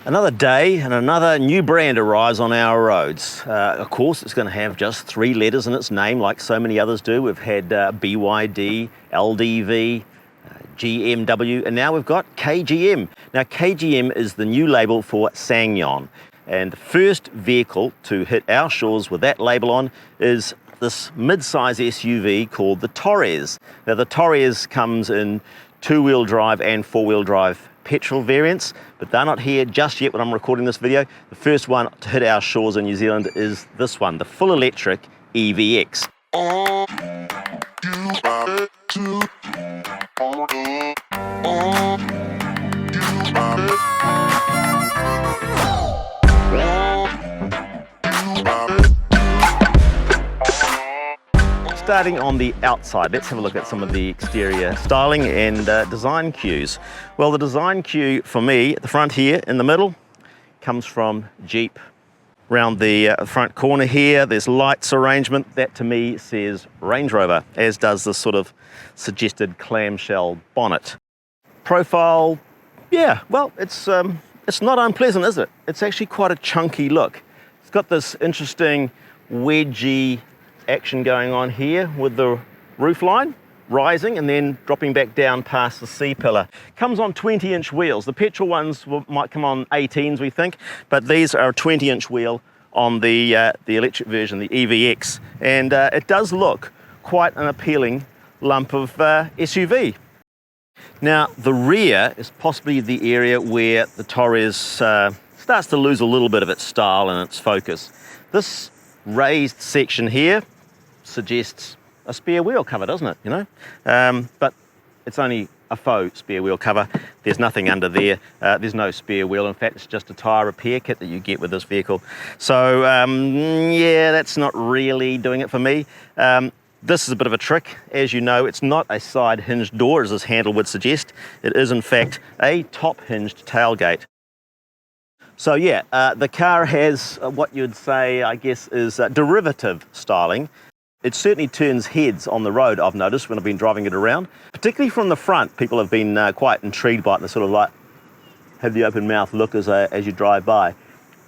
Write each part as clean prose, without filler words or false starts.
Another day and another new brand arrives on our roads. Of course, it's going to have just 3 letters in its name, like so many others do. We've had BYD, LDV, GMW, and now we've got KGM. Now, KGM is the new label for Ssangyong, and the first vehicle to hit our shores with that label on is this mid-size SUV called the Torres. Now, the Torres comes in 2-wheel drive and 4-wheel drive petrol variants, but they're not here just yet when I'm recording this video. The first one to hit our shores in New Zealand is this one, the full electric EVX. Starting on the outside, let's have a look at some of the exterior styling and design cues. Well, the design cue for me at the front here in the middle comes from Jeep. Around the front corner here, there's lights arrangement. That to me says Range Rover, as does this sort of suggested clamshell bonnet. Profile, yeah, well, it's not unpleasant, is it? It's actually quite a chunky look. It's got this interesting wedgy action going on here with the roofline rising and then dropping back down past the C-pillar. Comes on 20-inch wheels. The petrol ones might come on 18s, we think, but these are a 20-inch wheel on the electric version, the EVX, and it does look quite an appealing lump of SUV. Now, the rear is possibly the area where the Torres starts to lose a little bit of its style and its focus. This raised section here suggests a spare wheel cover, doesn't it, you know? But it's only a faux spare wheel cover. There's nothing under there. There's no spare wheel. In fact, it's just a tyre repair kit that you get with this vehicle. So, yeah, that's not really doing it for me. This is a bit of a trick. As you know, it's not a side hinged door, as this handle would suggest. It is, in fact, a top hinged tailgate. So yeah, the car has what you'd say, I guess, is derivative styling. It certainly turns heads on the road, I've noticed, when I've been driving it around. Particularly from the front, people have been quite intrigued by it. They sort of like have the open mouth look as you drive by.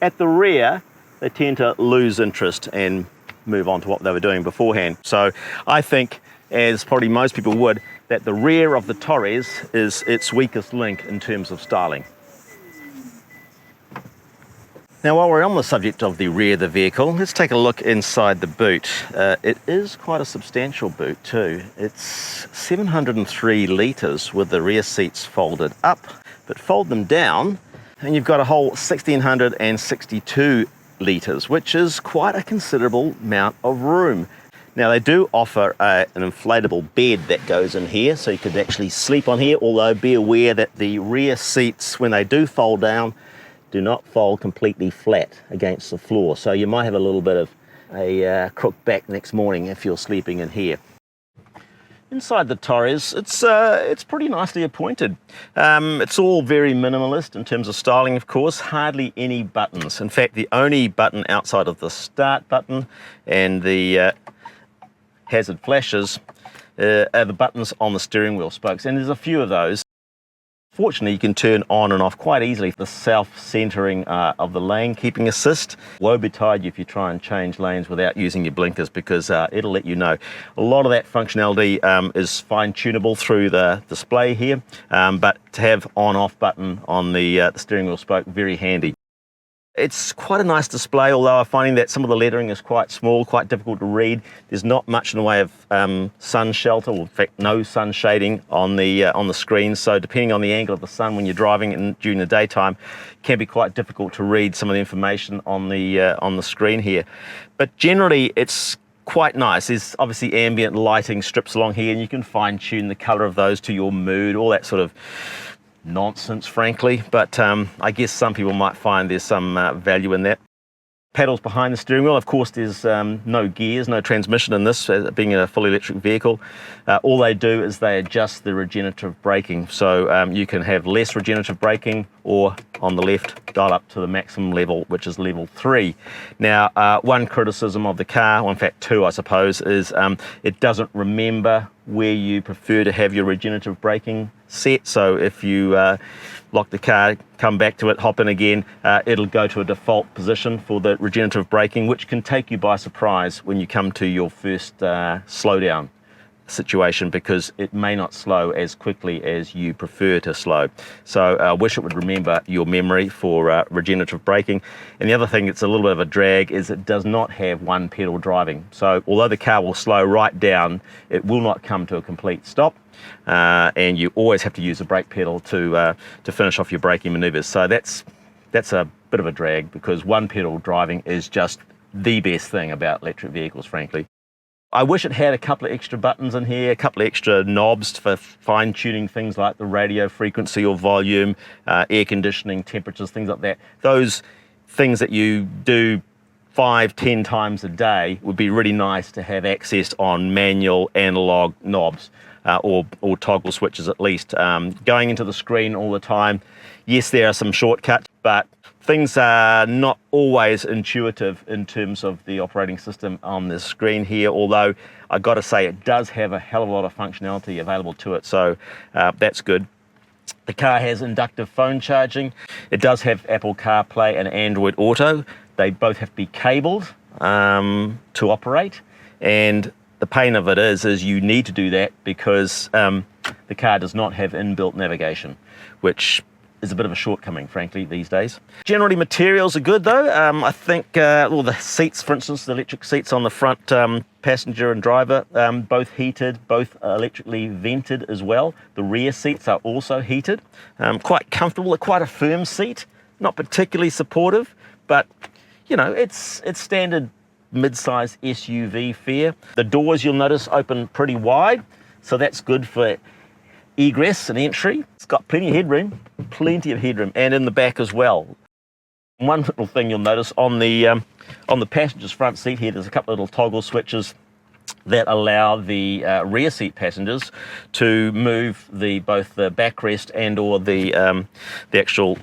At the rear, they tend to lose interest and move on to what they were doing beforehand. So I think, as probably most people would, that the rear of the Torres is its weakest link in terms of styling. Now, while we're on the subject of the rear of the vehicle, let's take a look inside the boot. It is quite a substantial boot too. It's 703 litres with the rear seats folded up, but fold them down and you've got a whole 1,662 litres, which is quite a considerable amount of room. Now, they do offer an inflatable bed that goes in here, so you could actually sleep on here, although be aware that the rear seats, when they do fold down, do not fold completely flat against the floor. So you might have a little bit of a crook back next morning if you're sleeping in here. Inside the Torres, it's pretty nicely appointed. It's all very minimalist in terms of styling, of course. Hardly any buttons. In fact, the only button outside of the start button and the hazard flashes are the buttons on the steering wheel spokes, and there's a few of those. Fortunately, you can turn on and off quite easily the self-centering of the lane keeping assist. Woe betide you if you try and change lanes without using your blinkers, because it'll let you know. A lot of that functionality is fine-tunable through the display here, but to have on-off button on the steering wheel spoke, very handy. It's quite a nice display, although I'm finding that some of the lettering is quite small, quite difficult to read. There's not much in the way of sun shelter, or in fact no sun shading on the screen. So depending on the angle of the sun when you're driving during the daytime, it can be quite difficult to read some of the information on the screen here. But generally, it's quite nice. There's obviously ambient lighting strips along here, and you can fine-tune the colour of those to your mood, all that sort of nonsense, frankly, but I guess some people might find there's some value in that. Paddles behind the steering wheel. Of course, there's no gears, no transmission in this, being a fully electric vehicle. All they do is they adjust the regenerative braking. So you can have less regenerative braking, or on the left, dial up to the maximum level, which is level 3. Now, one criticism of the car, well, in fact 2 I suppose, is it doesn't remember where you prefer to have your regenerative braking set, so if you lock the car, come back to it, hop in again, it'll go to a default position for the regenerative braking, which can take you by surprise when you come to your first slowdown situation, because it may not slow as quickly as you prefer to slow. So I wish it would remember your memory for regenerative braking. And the other thing that's a little bit of a drag is it does not have one pedal driving. So although the car will slow right down, it will not come to a complete stop. And you always have to use the brake pedal to finish off your braking maneuvers. So that's a bit of a drag, because one pedal driving is just the best thing about electric vehicles, frankly. I wish it had a couple of extra buttons in here, a couple of extra knobs for fine-tuning things like the radio frequency or volume, air conditioning, temperatures, things like that. Those things that you do 5-10 times a day would be really nice to have access on manual analog knobs, or toggle switches at least. Going into the screen all the time, yes, there are some shortcuts, but things are not always intuitive in terms of the operating system on the screen here, although I got to say it does have a hell of a lot of functionality available to it, so that's good. The car has inductive phone charging. It does have Apple CarPlay and Android Auto. They both have to be cabled to operate, and the pain of it is you need to do that because the car does not have inbuilt navigation, which is a bit of a shortcoming, frankly, these days. Generally, materials are good, though. I think, well, the seats, for instance, the electric seats on the front, passenger and driver, both heated, both electrically vented as well. The rear seats are also heated. Quite comfortable, quite a firm seat, not particularly supportive, but, you know, it's standard mid-size SUV fare. The doors, you'll notice, open pretty wide, so that's good for egress and entry. It's got plenty of headroom, and in the back as well. One little thing you'll notice on the passenger's front seat here, there's a couple of little toggle switches that allow the rear seat passengers to move both the backrest and or the actual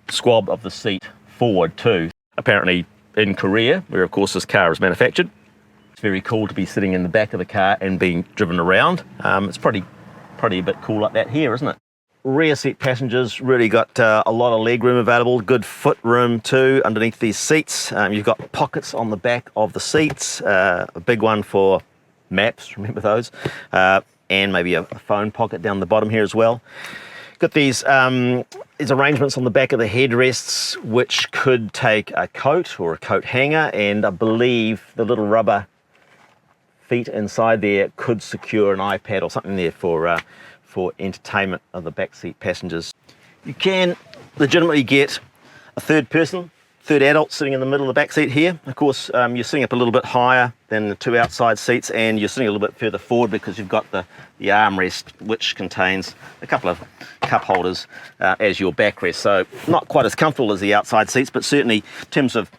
squab of the seat forward too. Apparently in Korea, where of course this car is manufactured, it's very cool to be sitting in the back of the car and being driven around. It's probably a bit cool like that here, isn't it? Rear seat passengers really got a lot of leg room available, good foot room too underneath these seats. You've got pockets on the back of the seats, a big one for maps, remember those, and maybe a phone pocket down the bottom here as well. Got these arrangements on the back of the headrests, which could take a coat or a coat hanger, and I believe the little rubber feet inside there could secure an iPad or something there for entertainment of the backseat passengers. You can legitimately get a third adult sitting in the middle of the back seat here. Of course, you're sitting up a little bit higher than the two outside seats, and you're sitting a little bit further forward because you've got the armrest, which contains a couple of cup holders as your backrest. So not quite as comfortable as the outside seats, but certainly in terms of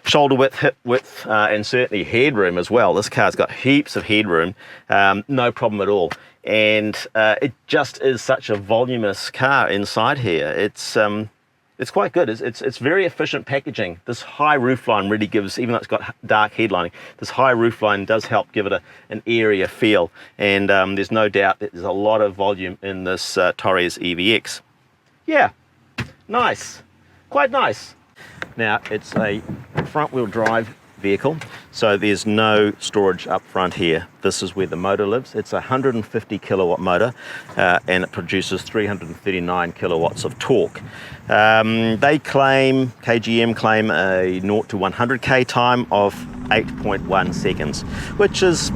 shoulder width, hip width, and certainly headroom as well. This car's got heaps of headroom, no problem at all. And it just is such a voluminous car inside here. It's quite good. It's very efficient packaging. This high roofline really gives, even though it's got dark headlining, this high roofline does help give it an airier feel. And there's no doubt that there's a lot of volume in this Torres EVX. Yeah, nice, quite nice. Now, it's a front-wheel drive vehicle, so there's no storage up front here. This is where the motor lives. It's a 150 kilowatt motor, and it produces 339 kilowatts of torque. KGM claim a 0 to 100k time of 8.1 seconds, which is,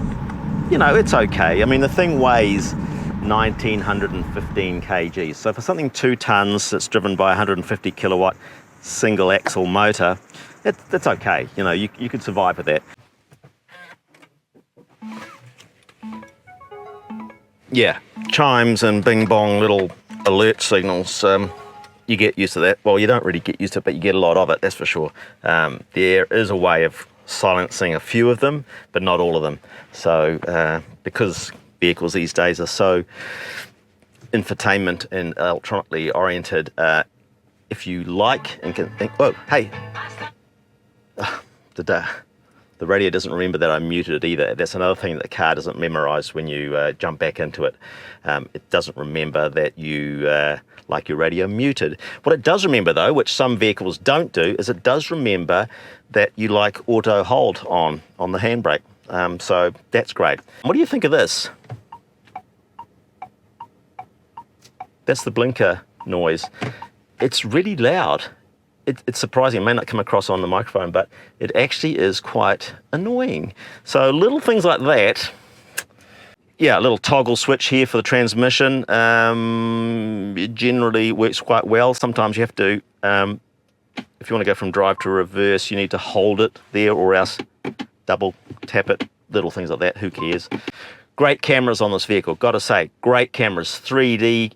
you know, it's okay. I mean, the thing weighs 1915 kgs, so for something 2 tons that's driven by 150 kilowatt single axle motor, that's okay. You know, you could survive with that. Yeah, chimes and bing bong little alert signals, you get used to that. Well, you don't really get used to it, but you get a lot of it, that's for sure. There is a way of silencing a few of them, but not all of them. So because vehicles these days are so infotainment and electronically oriented, if you like and can think, oh, hey, The radio doesn't remember that I muted it either. That's another thing that the car doesn't memorize when you jump back into it. It doesn't remember that you like your radio muted. What it does remember though, which some vehicles don't do, is it does remember that you like auto hold on the handbrake. So that's great. What do you think of this? That's the blinker noise. It's really loud. It's surprising. It may not come across on the microphone, but it actually is quite annoying. So little things like that. Yeah, a little toggle switch here for the transmission. It generally works quite well. Sometimes you have to, if you want to go from drive to reverse, you need to hold it there or else double tap it. Little things like that, who cares? Great cameras on this vehicle, gotta say, great cameras. 3D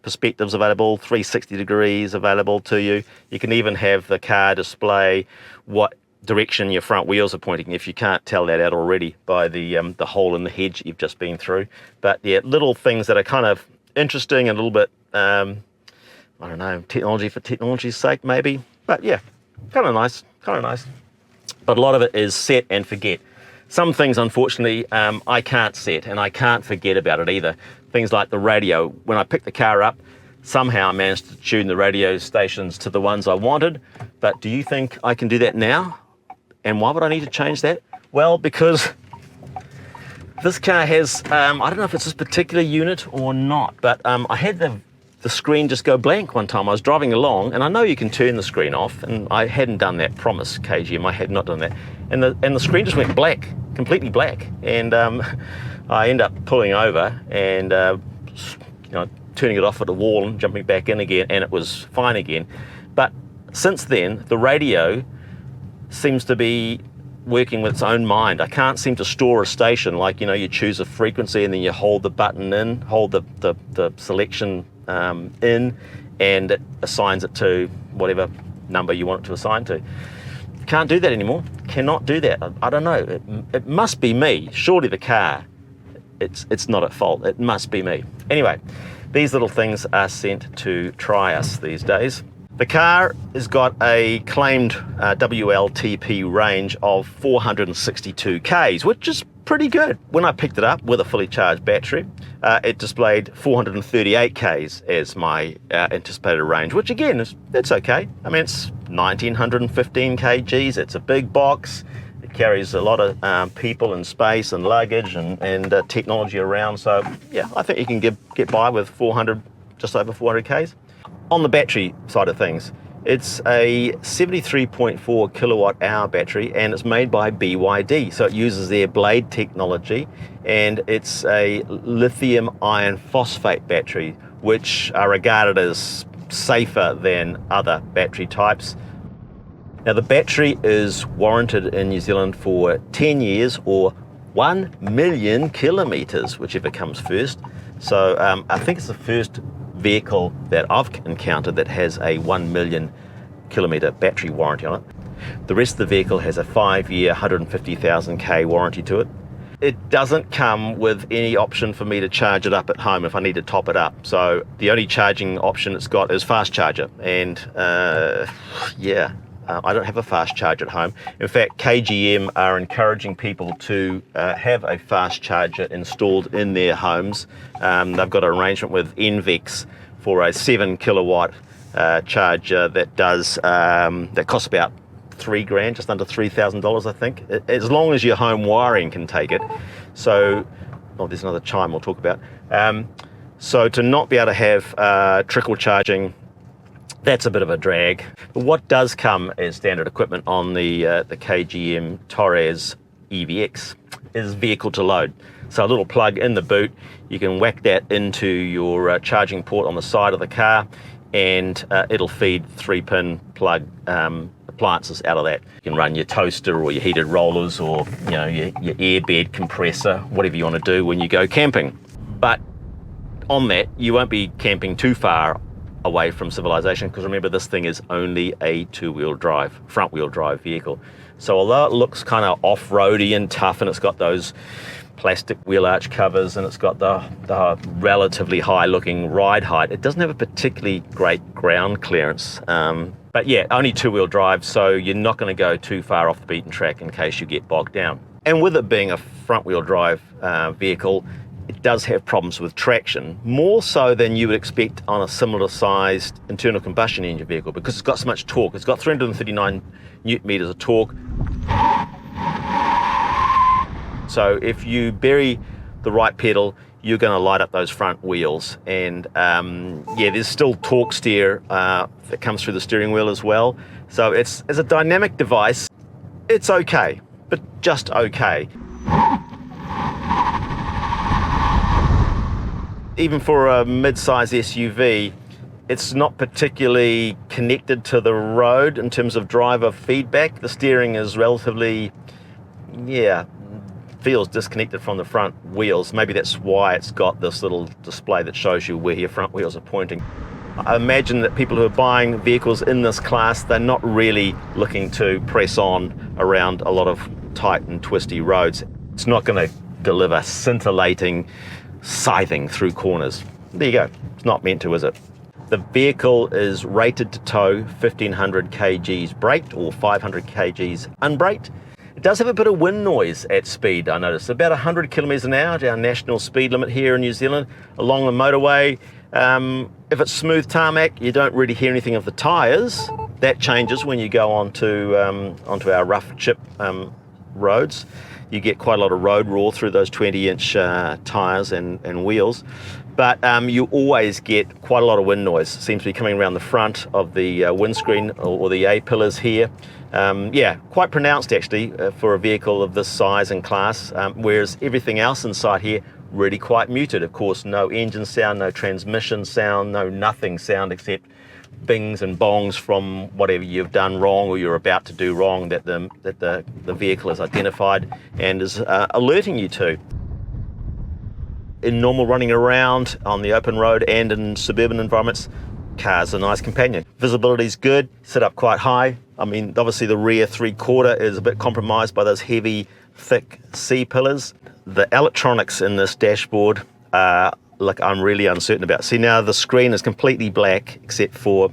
perspectives available, 360 degrees available to you. You can even have the car display what direction your front wheels are pointing, if you can't tell that out already by the hole in the hedge you've just been through. But yeah, little things that are kind of interesting and a little bit, I don't know, technology for technology's sake maybe. But yeah, kind of nice. But a lot of it is set and forget. Some things, unfortunately, I can't set and I can't forget about it either. Things like the radio. When I picked the car up, somehow I managed to tune the radio stations to the ones I wanted. But do you think I can do that now? And why would I need to change that? Well, because this car has, I don't know if it's this particular unit or not, but I had the screen just go blank one time. I was driving along, and I know you can turn the screen off, and I hadn't done that. Promise, KGM, I had not done that. And the screen just went black, completely black. And I ended up pulling over and turning it off at the wall and jumping back in again, and it was fine again. But since then, the radio seems to be working with its own mind. I can't seem to store a station like, you choose a frequency and then you hold the button in, hold the selection in, and it assigns it to whatever number you want it to assign to. Can't do that anymore. Cannot do that. I don't know. It must be me. Surely the car, it's not at fault. It must be me. Anyway, these little things are sent to try us these days. The car has got a claimed WLTP range of 462 Ks, which is pretty good. When I picked it up with a fully charged battery, it displayed 438 Ks as my anticipated range, which again, it's okay. I mean, it's 1915 kgs, it's a big box, it carries a lot of people and space and luggage and technology around, so yeah, I think you can get by with 400, just over 400 Ks. On the battery side of things, it's a 73.4 kilowatt hour battery, and it's made by BYD. So it uses their blade technology, and it's a lithium iron phosphate battery, which are regarded as safer than other battery types. Now the battery is warranted in New Zealand for 10 years or 1 million kilometers, whichever comes first. So I think it's the first vehicle that I've encountered that has a 1 million kilometer battery warranty on it. The rest of the vehicle has a 5-year, 150,000 K warranty to it. It doesn't come with any option for me to charge it up at home if I need to top it up. So the only charging option it's got is fast charger. And I don't have a fast charge at home. In fact, KGM are encouraging people to have a fast charger installed in their homes. They've got an arrangement with NVX for a 7 kilowatt charger that that costs about $3,000, just under $3,000, I think, as long as your home wiring can take it. So, there's another chime we'll talk about. So to not be able to have trickle charging, that's a bit of a drag. But what does come as standard equipment on the KGM Torres EVX is vehicle to load. So a little plug in the boot, you can whack that into your charging port on the side of the car, and it'll feed 3-pin plug appliances out of that. You can run your toaster or your heated rollers or your airbed compressor, whatever you want to do when you go camping. But on that, you won't be camping too far away from civilization, because remember, this thing is only a front wheel drive vehicle. So although it looks kind of off-roady and tough, and it's got those plastic wheel arch covers and it's got the relatively high looking ride height, it doesn't have a particularly great ground clearance. But yeah, only two-wheel drive, so you're not going to go too far off the beaten track in case you get bogged down. And with it being a front-wheel drive vehicle, it does have problems with traction, more so than you would expect on a similar sized internal combustion engine vehicle, because it's got so much torque. It's got 339 newton meters of torque. So if you bury the right pedal, you're going to light up those front wheels. And yeah, there's still torque steer that comes through the steering wheel as well. So it's, as a dynamic device, it's okay, but just okay. Even for a mid-size SUV, it's not particularly connected to the road in terms of driver feedback. The steering is relatively, yeah, feels disconnected from the front wheels. Maybe that's why it's got this little display that shows you where your front wheels are pointing. I imagine that people who are buying vehicles in this class, they're not really looking to press on around a lot of tight and twisty roads. It's not going to deliver scintillating scything through corners. There you go. It's not meant to, is it? The vehicle is rated to tow 1500 kgs braked or 500 kgs unbraked. It does have a bit of wind noise at speed, I noticed. About 100 kilometers an hour, our national speed limit here in New Zealand, along the motorway. If it's smooth tarmac, you don't really hear anything of the tyres. That changes when you go onto our rough chip roads. You get quite a lot of road roar through those 20-inch tyres and wheels. But you always get quite a lot of wind noise. It seems to be coming around the front of the windscreen or the A-pillars here. Yeah, quite pronounced actually for a vehicle of this size and class, whereas everything else inside here really quite muted. Of course, no engine sound, no transmission sound, no nothing sound except bings and bongs from whatever you've done wrong or you're about to do wrong that the vehicle has identified and is alerting you to. In normal running around on the open road and in suburban environments, car's a nice companion. Visibility's good, set up quite high. I mean, obviously the rear three-quarter is a bit compromised by those heavy, thick C-pillars. The electronics in this dashboard, look, I'm really uncertain about. See, now the screen is completely black except for,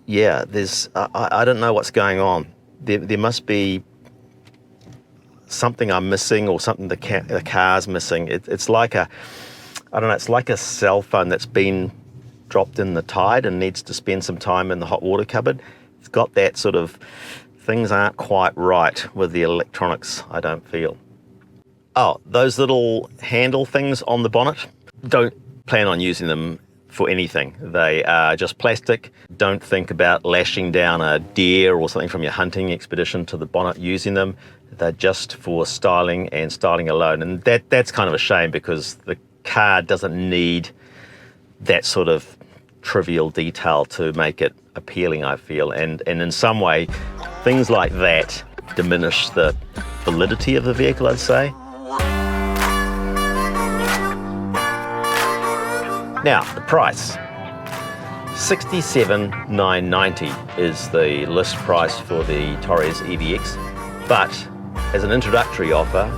yeah, there's, I don't know what's going on. There must be something I'm missing or something the car's missing. It's like a, I don't know, it's like a cell phone that's been dropped in the tide and needs to spend some time in the hot water cupboard. It's got that sort of, things aren't quite right with the electronics, I don't feel. Oh, those little handle things on the bonnet, don't plan on using them for anything. They are just plastic. Don't think about lashing down a deer or something from your hunting expedition to the bonnet using them. They're just for styling and styling alone. And that's kind of a shame because the car doesn't need that sort of trivial detail to make it appealing, I feel. And in some way, things like that diminish the validity of the vehicle, I'd say. Now, the price. $67,990 is the list price for the Torres EVX, but as an introductory offer,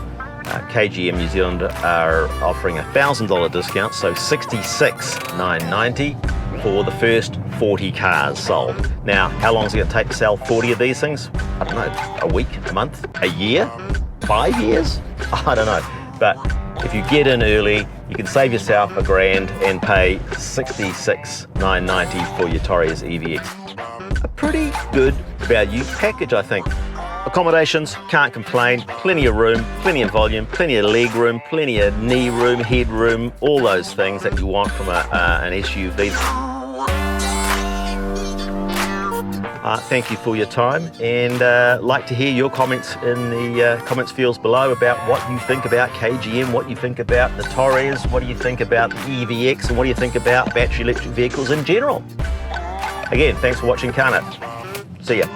KGM New Zealand are offering a $1,000 discount, so $66,990 for the first 40 cars sold. Now, how long is it going to take to sell 40 of these things? I don't know, a week, a month, a year, 5 years? I don't know, but if you get in early, you can save yourself $1,000 and pay $66,990 for your Torres EVX. A pretty good value package, I think. Accommodations, can't complain, plenty of room, plenty of volume, plenty of leg room, plenty of knee room, head room, all those things that you want from an SUV. Thank you for your time, and like to hear your comments in the comments fields below about what you think about KGM, what you think about the Torres, what do you think about the EVX, and what do you think about battery electric vehicles in general. Again, thanks for watching CarNut. See ya.